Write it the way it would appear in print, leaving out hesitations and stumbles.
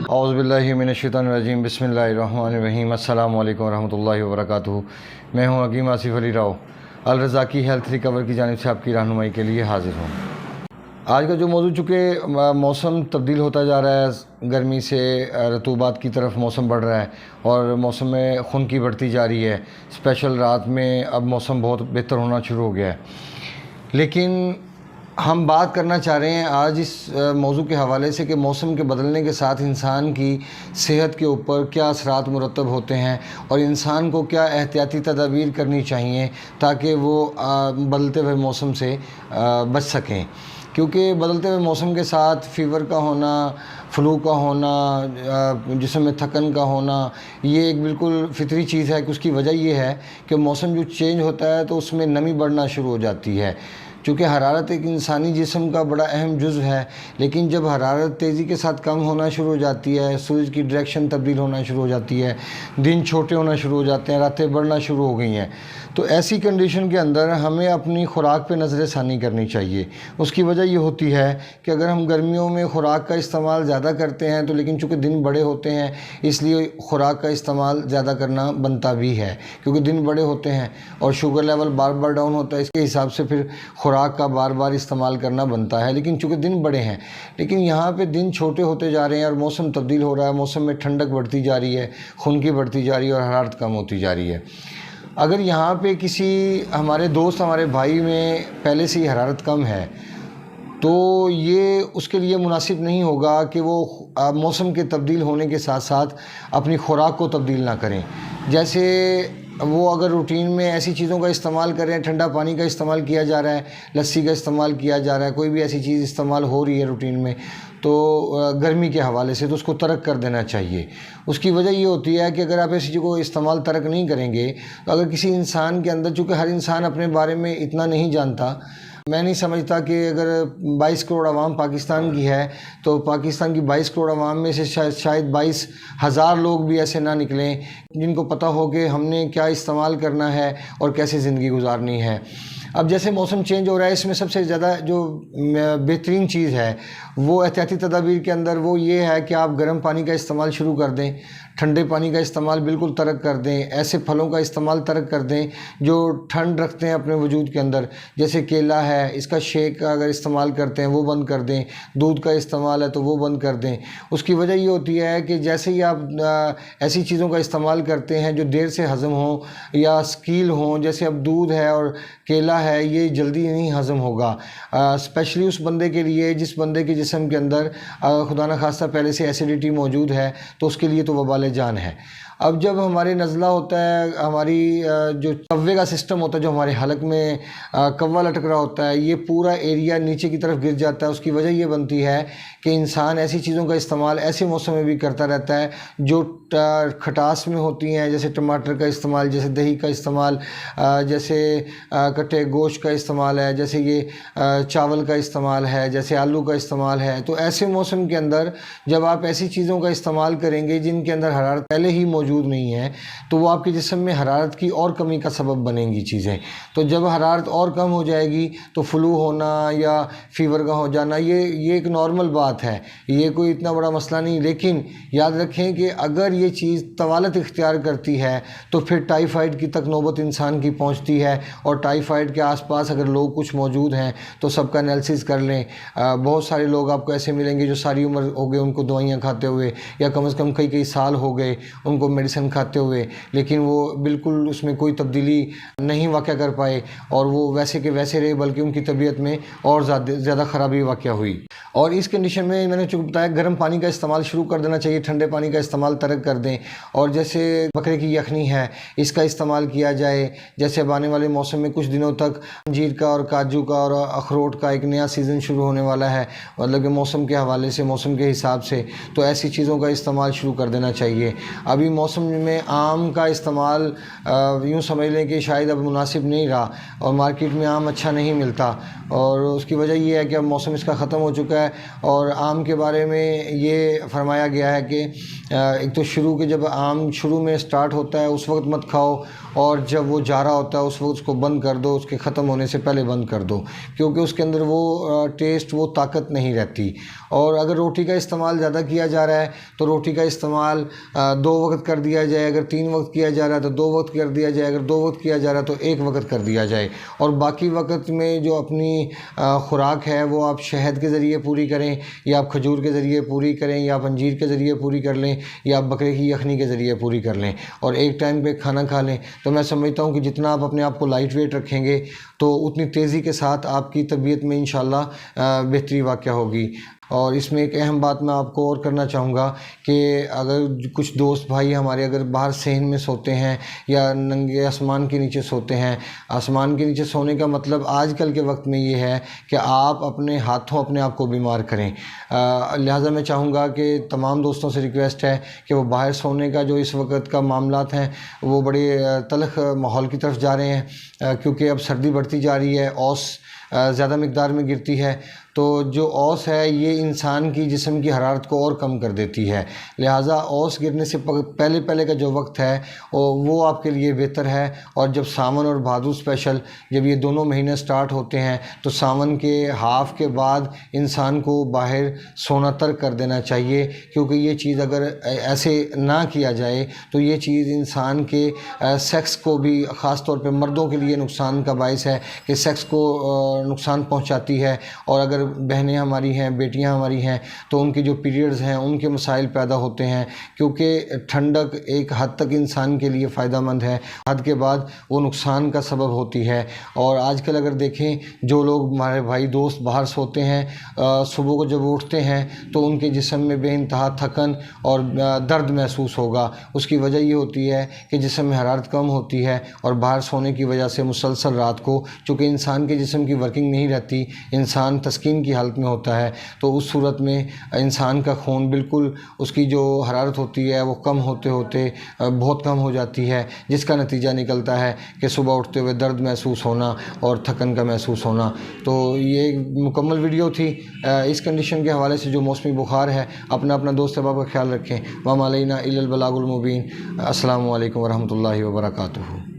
औज़ुबिल्लाहि मिनश्शैतानिर्रजीम बिस्मिल्लाहिर्रहमानिर्रहीम अस्सलामु अलैकुम वरहमतुल्लाहि वबरकातुहू। मैं हूँ हकीम आसिफ अली राव अल-रज़ाकी हेल्थ रिकवर की जानिब से आपकी रहनुमाई के लिए हाज़िर हूँ। आज का जो मौजू, चूँकि मौसम तब्दील होता जा रहा है, गर्मी से रतूबात की तरफ मौसम बढ़ रहा है और मौसम में खुनकी बढ़ती जा रही है। स्पेशल रात में अब मौसम बहुत बेहतर होना शुरू हो गया है। लेकिन हम बात करना चाह रहे हैं आज इस मौजू के हवाले से कि मौसम के बदलने के साथ इंसान की सेहत के ऊपर क्या असरात मुरतब होते हैं और इंसान को क्या एहतियाती तदाबीर करनी चाहिए ताकि वो बदलते हुए मौसम से बच सकें। क्योंकि बदलते हुए मौसम के साथ फ़ीवर का होना, फ्लू का होना, जिस्म में थकन का होना, ये एक बिल्कुल फितरी चीज़ है कि उसकी वजह ये है कि मौसम जो चेंज होता है तो उसमें नमी बढ़ना शुरू हो जाती है। चूँकि हरारत एक इंसानी जिस्म का बड़ा अहम जुज़ है, लेकिन जब हरारत तेज़ी के साथ कम होना शुरू हो जाती है, सूरज की डायरेक्शन तब्दील होना शुरू हो जाती है, दिन छोटे होना शुरू हो जाते हैं, रातें बढ़ना शुरू हो गई हैं, तो ऐसी कंडीशन के अंदर हमें अपनी ख़ुराक पे नज़र षानी करनी चाहिए। उसकी वजह ये होती है कि अगर हम गर्मियों में ख़ुराक का इस्तेमाल ज़्यादा करते हैं तो लेकिन चूँकि दिन बड़े होते हैं इसलिए ख़ुराक का इस्तेमाल ज़्यादा करना बनता भी है, क्योंकि दिन बड़े होते हैं और शुगर लेवल बार बार डाउन होता है। इसके हिसाब से फिर ख़ुराक का बार बार इस्तेमाल करना बनता है। लेकिन चूँकि दिन बड़े हैं, लेकिन यहाँ पे दिन छोटे होते जा रहे हैं और मौसम तब्दील हो रहा है, मौसम में ठंडक बढ़ती जा रही है, खुनकी बढ़ती जा रही है और हरारत कम होती जा रही है। अगर यहाँ पे किसी हमारे दोस्त, हमारे भाई में पहले से ही हरारत कम है तो ये उसके लिए मुनासिब नहीं होगा कि वो मौसम के तब्दील होने के साथ साथ अपनी ख़ुराक को तब्दील ना करें। जैसे वो अगर रूटीन में ऐसी चीज़ों का इस्तेमाल करें, ठंडा पानी का इस्तेमाल किया जा रहा है, लस्सी का इस्तेमाल किया जा रहा है, कोई भी ऐसी चीज़ इस्तेमाल हो रही है रूटीन में तो गर्मी के हवाले से, तो उसको तर्क कर देना चाहिए। उसकी वजह ये होती है कि अगर आप ऐसी चीज़ को इस्तेमाल तर्क नहीं करेंगे तो अगर किसी इंसान के अंदर, चूँकि हर इंसान अपने बारे में इतना नहीं जानता, मैं नहीं समझता कि अगर 22 करोड़ आवाम पाकिस्तान की है तो पाकिस्तान की 22 करोड़ आवाम में से शायद 22,000 लोग भी ऐसे ना निकलें जिनको पता हो कि हमने क्या इस्तेमाल करना है और कैसे ज़िंदगी गुजारनी है। अब जैसे मौसम चेंज हो रहा है, इसमें सबसे ज़्यादा जो बेहतरीन चीज़ है वो एहतियाती तदाबीर के अंदर वो ये है कि आप गर्म पानी का इस्तेमाल शुरू कर दें, ठंडे पानी का इस्तेमाल बिल्कुल तर्क कर दें, ऐसे फलों का इस्तेमाल तर्क कर दें जो ठंड रखते हैं अपने वजूद के अंदर। जैसे केला है, इसका शेक अगर इस्तेमाल करते हैं वो बंद कर दें, दूध का इस्तेमाल है तो वो बंद कर दें। उसकी वजह ये होती है कि जैसे ही आप ऐसी चीज़ों का इस्तेमाल करते हैं जो देर से हज़म हो या स्कील हों, जैसे अब दूध है और केला है, ये जल्दी नहीं हज़म होगा, स्पेशली उस बंदे के लिए जिस बंदे के जिस्म के अंदर खुदा न खास्ता पहले से एसिडिटी मौजूद है, तो उसके लिए तो वबाल जान है। अब जब हमारे नज़ला होता है, हमारी जो कव्वे का सिस्टम होता है, जो हमारे हलक में कव्वा लटक रहा होता है, ये पूरा एरिया नीचे की तरफ गिर जाता है। उसकी वजह ये बनती है कि इंसान ऐसी चीज़ों का इस्तेमाल ऐसे मौसम में भी करता रहता है जो खटास में होती हैं, जैसे टमाटर का इस्तेमाल, जैसे दही का इस्तेमाल, जैसे कटे गोश्त का इस्तेमाल है, जैसे ये चावल का इस्तेमाल है, जैसे आलू का इस्तेमाल है। तो ऐसे मौसम के अंदर जब आप ऐसी चीज़ों का इस्तेमाल करेंगे जिनके अंदर हरारत पहले ही मौजूद नहीं है तो वो आपके जिस्म में हरारत की और कमी का सबब बनेंगी चीज़ें। तो जब हरारत और कम हो जाएगी तो फ्लू होना या फ़ीवर का हो जाना ये एक नॉर्मल बात है, ये कोई इतना बड़ा मसला नहीं। लेकिन याद रखें कि अगर ये चीज़ तवालत इख्तियार करती है तो फिर टाइफाइड की तक नौबत इंसान की पहुंचती है और टाइफाइड के आसपास अगर लोग कुछ मौजूद हैं तो सबका एनालिसिस कर लें। बहुत सारे लोग आपको ऐसे मिलेंगे जो सारी उम्र हो गए उनको दवाइयाँ खाते हुए, या कम से कम कई साल हो गए उनको मेडिसिन खाते हुए, लेकिन वो बिल्कुल उसमें कोई तब्दीली नहीं वाक़या कर पाए और वो वैसे के वैसे रहे, बल्कि उनकी तबीयत में और ज़्यादा ख़राबी वाक़या हुई। और इस कंडीशन में मैंने चूँकि बताया गर्म पानी का इस्तेमाल शुरू कर देना चाहिए, ठंडे पानी का इस्तेमाल तर्क कर दें। और जैसे बकरे की यखनी है, इसका इस्तेमाल किया जाए। जैसे अब आने वाले मौसम में कुछ दिनों तक अंजीर का और काजू का और अखरोट का एक नया सीज़न शुरू होने वाला है, मतलब कि मौसम के हवाले से, मौसम के हिसाब से, तो ऐसी चीज़ों का इस्तेमाल शुरू कर देना चाहिए। अभी मौसम में आम का इस्तेमाल यूँ समझ लें कि शायद अब मुनासिब नहीं रहा और मार्केट में आम अच्छा नहीं मिलता, और उसकी वजह ये है कि अब मौसम इसका ख़त्म हो चुका है। और आम के बारे में ये फरमाया गया है कि एक तो शुरू के जब आम शुरू में स्टार्ट होता है उस वक्त मत खाओ, और जब वो जा रहा होता है उस वक्त उसको बंद कर दो, उसके ख़त्म होने से पहले बंद कर दो, क्योंकि उसके अंदर वो टेस्ट, वो ताकत नहीं रहती। और अगर रोटी का इस्तेमाल ज़्यादा किया जा रहा है तो रोटी का इस्तेमाल 2 वक्त कर दिया जाए। अगर 3 वक्त किया जा रहा है तो 2 वक्त कर दिया जाए। अगर 2 वक्त किया जा रहा है तो 1 वक्त कर दिया जाए। और बाकी वक्त में जो अपनी खुराक है वो आप शहद के ज़रिए पूरी करें, या आप खजूर के ज़रिए पूरी करें, या आप अंजीर के ज़रिए पूरी कर लें, या आप बकरे की यखनी के ज़रिए पूरी कर लें, और एक टाइम पे खाना खा लें। तो मैं समझता हूँ कि जितना आप अपने आप को लाइट वेट रखेंगे तो उतनी तेज़ी के साथ आपकी तबीयत में इंशाल्लाह बेहतरी वाक़या होगी। और इसमें एक अहम बात मैं आपको और करना चाहूँगा कि अगर कुछ दोस्त भाई हमारे अगर बाहर सहन में सोते हैं या नंगे आसमान के नीचे सोते हैं, आसमान के नीचे सोने का मतलब आजकल के वक्त में ये है कि आप अपने हाथों अपने आप को बीमार करें। लिहाजा मैं चाहूँगा कि तमाम दोस्तों से रिक्वेस्ट है कि वो बाहर सोने का जो इस वक्त का मामलात हैं वो बड़े तल्ख़ माहौल की तरफ जा रहे हैं, क्योंकि अब सर्दी बढ़ती जा रही है, औस ज़्यादा मिक़दार में गिरती है। तो जो औस है ये इंसान की जिस्म की हरारत को और कम कर देती है। लिहाजा औस गिरने से पहले पहले का जो वक्त है वो आपके लिए बेहतर है। और जब सावन और भादो स्पेशल जब ये दोनों महीने स्टार्ट होते हैं तो सावन के हाफ़ के बाद इंसान को बाहर सोना तर्क कर देना चाहिए, क्योंकि ये चीज़ अगर ऐसे ना किया जाए तो ये चीज़ इंसान के सेक्स को भी, ख़ास तौर पे मर्दों के लिए नुकसान का बायस है कि सेक्स को नुकसान पहुँचाती है। और अगर बहनें हमारी हैं, बेटियां हमारी हैं, तो उनके जो पीरियड्स हैं उनके मसाइल पैदा होते हैं, क्योंकि ठंडक एक हद तक इंसान के लिए फ़ायदेमंद है, हद के बाद वो नुकसान का सबब होती है। और आजकल अगर देखें जो लोग हमारे भाई दोस्त बाहर सोते हैं, सुबह को जब उठते हैं तो उनके जिस्म में बेइंतहा थकन और दर्द महसूस होगा। उसकी वजह ये होती है कि जिस्म में हरारत कम होती है, और बाहर सोने की वजह से मुसलसल रात को, चूँकि इंसान के जिस्म की वर्किंग नहीं रहती, इंसान तस्कीन की हालत में होता है, तो उस सूरत में इंसान का खून बिल्कुल, उसकी जो हरारत होती है वो कम होते होते बहुत कम हो जाती है, जिसका नतीजा निकलता है कि सुबह उठते हुए दर्द महसूस होना और थकन का महसूस होना। तो ये मुकम्मल वीडियो थी इस कंडीशन के हवाले से जो मौसमी बुखार है। अपना दोस्त अहबाब का ख्याल रखें। वमा अलैना इल्लल बलागुल मुबीन। अस्सलामु अलैकुम वरहमतुल्लाहि वबरकातुहू।